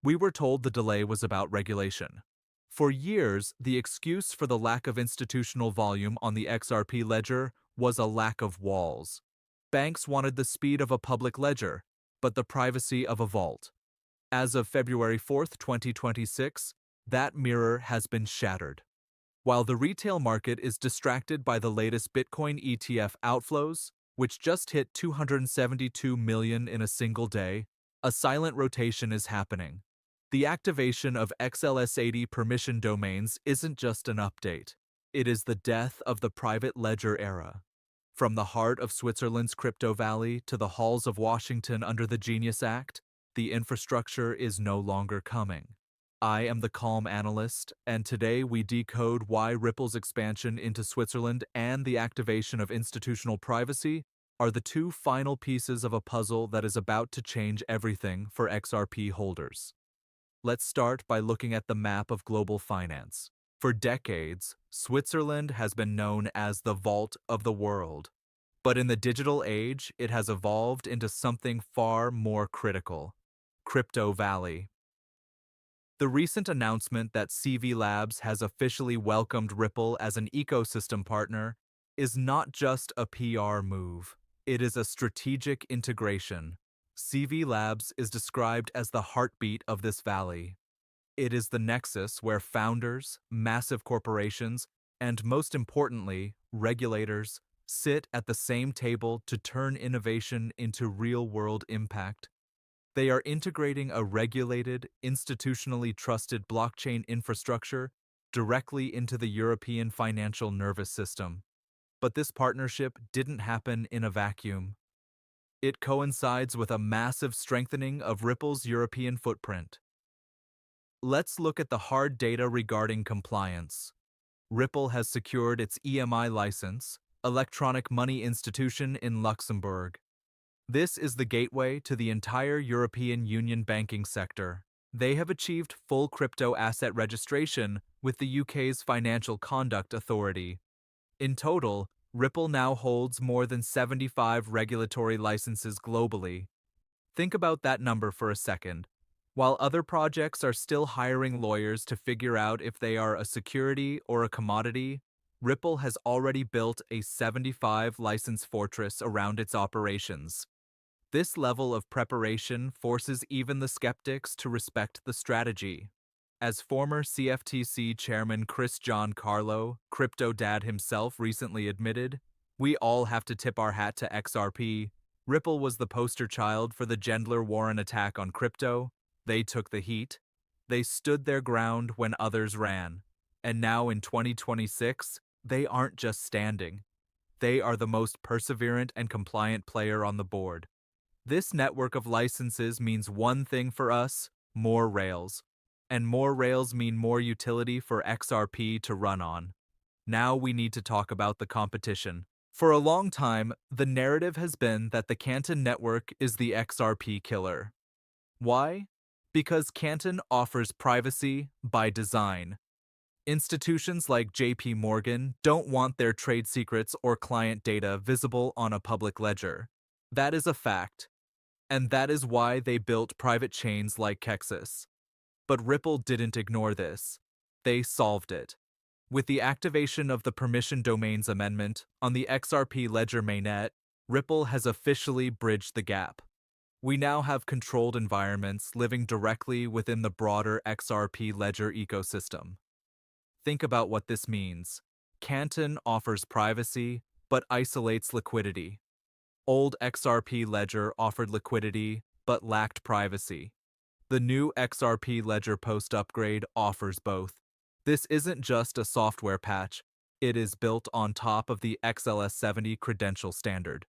We were told the delay was about regulation. For years, the excuse for the lack of institutional volume on the XRP ledger was a lack of walls. Banks wanted the speed of a public ledger, but the privacy of a vault. As of February 4th, 2026, that mirror has been shattered. While the retail market is distracted by the latest Bitcoin ETF outflows, which just hit 272 million in a single day, a silent rotation is happening. The activation of XLS80 permission domains isn't just an update. It is the death of the private ledger era. From the heart of Switzerland's crypto valley to the halls of Washington under the Genius Act, the infrastructure is no longer coming. I am the calm analyst, and today we decode why Ripple's expansion into Switzerland and the activation of institutional privacy are the two final pieces of a puzzle that is about to change everything for XRP holders. Let's start by looking at the map of global finance. For decades, Switzerland has been known as the vault of the world. But in the digital age, it has evolved into something far more critical: Crypto Valley. The recent announcement that CV Labs has officially welcomed Ripple as an ecosystem partner is not just a PR move. It is a strategic integration. CV Labs is described as the heartbeat of this valley. It is the nexus where founders, massive corporations, and most importantly, regulators, sit at the same table to turn innovation into real-world impact. They are integrating a regulated, institutionally trusted blockchain infrastructure directly into the European financial nervous system. But this partnership didn't happen in a vacuum. It coincides with a massive strengthening of Ripple's European footprint. Let's look at the hard data regarding compliance. Ripple has secured its EMI license, Electronic Money Institution in Luxembourg. This is the gateway to the entire European Union banking sector. They have achieved full crypto asset registration with the UK's Financial Conduct Authority. In total, Ripple now holds more than 75 regulatory licenses globally. Think about that number for a second. While other projects are still hiring lawyers to figure out if they are a security or a commodity, Ripple has already built a 75 license fortress around its operations. This level of preparation forces even the skeptics to respect the strategy. As former CFTC chairman Chris John Carlo, Crypto Dad himself, recently admitted, we all have to tip our hat to XRP. Ripple was the poster child for the Gendler-Warren attack on crypto. They took the heat. They stood their ground when others ran. And now in 2026, they aren't just standing. They are the most perseverant and compliant player on the board. This network of licenses means one thing for us: more rails. And more rails mean more utility for XRP to run on. Now we need to talk about the competition. For a long time, the narrative has been that the Canton network is the XRP killer. Why? Because Canton offers privacy by design. Institutions like JP Morgan don't want their trade secrets or client data visible on a public ledger. That is a fact. And that is why they built private chains like Kexis. But Ripple didn't ignore this. They solved it. With the activation of the Permission Domains Amendment on the XRP ledger mainnet, Ripple has officially bridged the gap. We now have controlled environments living directly within the broader XRP ledger ecosystem. Think about what this means. Canton offers privacy, but isolates liquidity. Old XRP ledger offered liquidity, but lacked privacy. The new XRP ledger post-upgrade offers both. This isn't just a software patch, it is built on top of the XLS70 credential standard.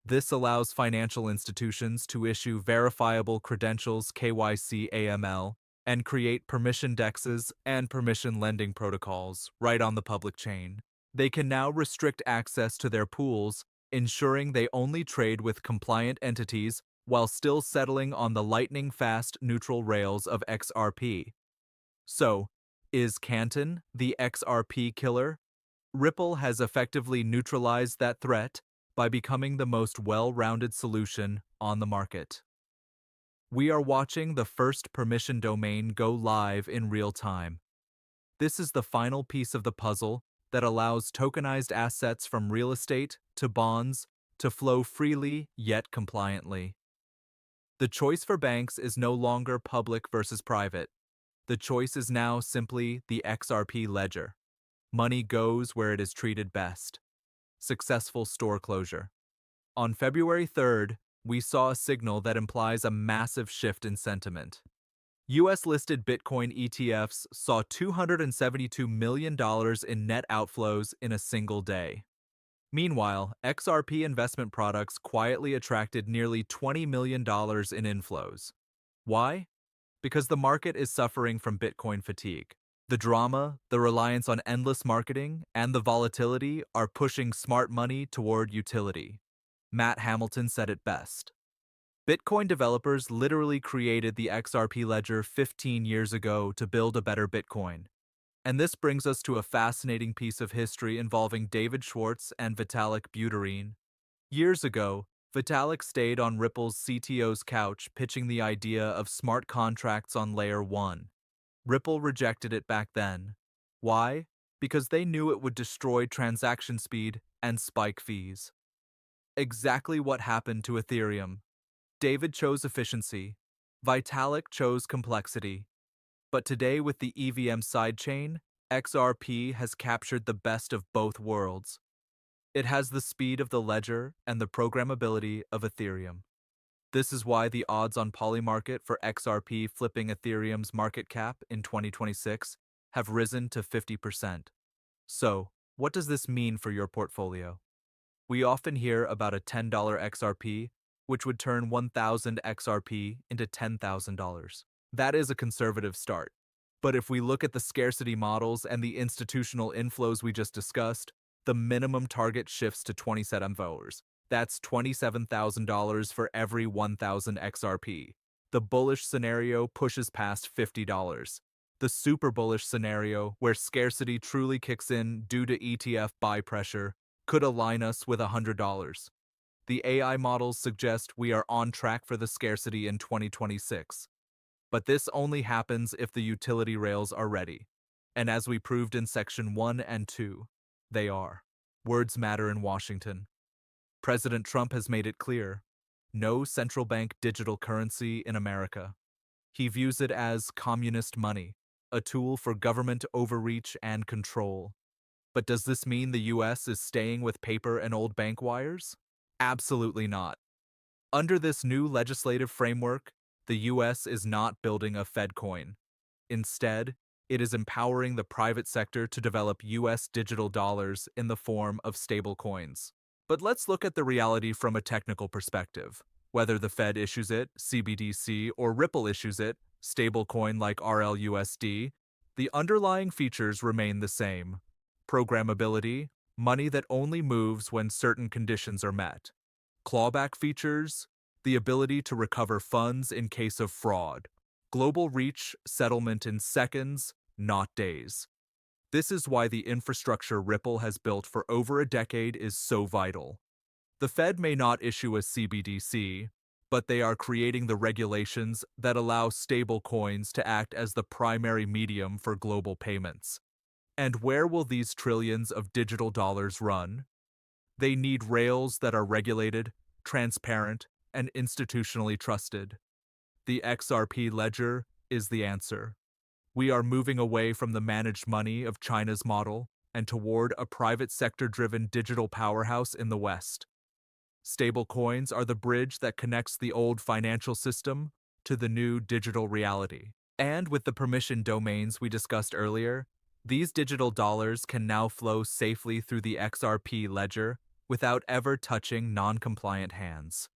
This allows financial institutions to issue verifiable credentials (KYC AML) and create permission dexes and permission lending protocols right on the public chain. They can now restrict access to their pools, ensuring they only trade with compliant entities while still settling on the lightning-fast neutral rails of XRP. So, is Canton the XRP killer? Ripple has effectively neutralized that threat by becoming the most well-rounded solution on the market. We are watching the first permission domain go live in real time. This is the final piece of the puzzle that allows tokenized assets from real estate to bonds to flow freely yet compliantly. The choice for banks is no longer public versus private. The choice is now simply the XRP ledger. Money goes where it is treated best. Successful store closure. On February 3rd, we saw a signal that implies a massive shift in sentiment. US-listed Bitcoin ETFs saw $272 million in net outflows in a single day. Meanwhile, XRP investment products quietly attracted nearly $20 million in inflows. Why? Because the market is suffering from Bitcoin fatigue. The drama, the reliance on endless marketing, and the volatility are pushing smart money toward utility. Matt Hamilton said it best. Bitcoin developers literally created the XRP ledger 15 years ago to build a better Bitcoin. And this brings us to a fascinating piece of history involving David Schwartz and Vitalik Buterin. Years ago, Vitalik stayed on Ripple's CTO's couch pitching the idea of smart contracts on Layer 1. Ripple rejected it back then. Why? Because they knew it would destroy transaction speed and spike fees. Exactly what happened to Ethereum. David chose efficiency. Vitalik chose complexity. But today with the EVM sidechain, XRP has captured the best of both worlds. It has the speed of the ledger and the programmability of Ethereum. This is why the odds on Polymarket for XRP flipping Ethereum's market cap in 2026 have risen to 50%. So, what does this mean for your portfolio? We often hear about a $10 XRP, which would turn 1,000 XRP into $10,000. That is a conservative start. But if we look at the scarcity models and the institutional inflows we just discussed, the minimum target shifts to 27 hours. That's $27,000 for every 1,000 XRP. The bullish scenario pushes past $50. The super bullish scenario, where scarcity truly kicks in due to ETF buy pressure, could align us with $100. The AI models suggest we are on track for the scarcity in 2026. But this only happens if the utility rails are ready. And as we proved in Section 1 and 2, they are. Words matter in Washington. President Trump has made it clear. No central bank digital currency in America. He views it as communist money, a tool for government overreach and control. But does this mean the US is staying with paper and old bank wires? Absolutely not. Under this new legislative framework, the US is not building a Fed coin. Instead, it is empowering the private sector to develop US digital dollars in the form of stable coins. But let's look at the reality from a technical perspective. Whether the Fed issues it, CBDC, or Ripple issues it, stablecoin like RLUSD, the underlying features remain the same. Programmability, money that only moves when certain conditions are met. Clawback features, the ability to recover funds in case of fraud. Global reach, settlement in seconds, not days. This is why the infrastructure Ripple has built for over a decade is so vital. The Fed may not issue a CBDC, but they are creating the regulations that allow stable coins to act as the primary medium for global payments. And where will these trillions of digital dollars run? They need rails that are regulated, transparent, and institutionally trusted. The XRP ledger is the answer. We are moving away from the managed money of China's model and toward a private sector-driven digital powerhouse in the West. Stablecoins are the bridge that connects the old financial system to the new digital reality. And with the permission domains we discussed earlier, these digital dollars can now flow safely through the XRP ledger without ever touching non-compliant hands.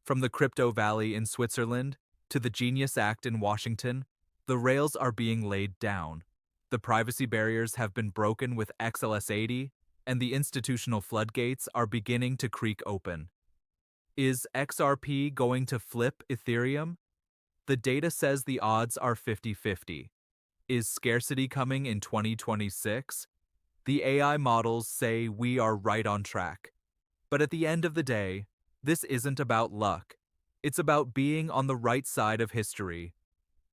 From the Crypto Valley in Switzerland to the Genius Act in Washington, the rails are being laid down. The privacy barriers have been broken with XLS 80, and the institutional floodgates are beginning to creak open. Is XRP going to flip Ethereum? The data says the odds are 50-50. Is scarcity coming in 2026? The AI models say we are right on track. But at the end of the day, this isn't about luck. It's about being on the right side of history.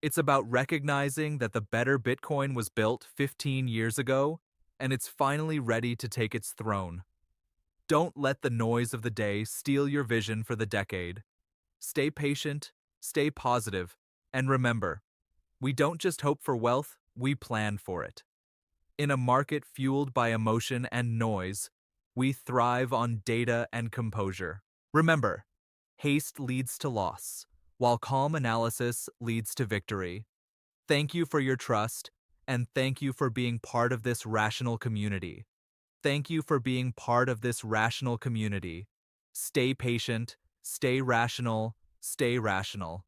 It's about recognizing that the better Bitcoin was built 15 years ago, and it's finally ready to take its throne. Don't let the noise of the day steal your vision for the decade. Stay patient, stay positive, and remember, we don't just hope for wealth, we plan for it. In a market fueled by emotion and noise, we thrive on data and composure. Remember, haste leads to loss, while calm analysis leads to victory. Thank you for your trust, and thank you for being part of this rational community. Thank you for being part of this rational community. Stay patient, stay rational, stay rational.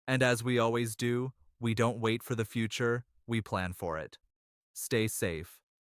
And as we always do, we don't wait for the future, we plan for it. Stay safe.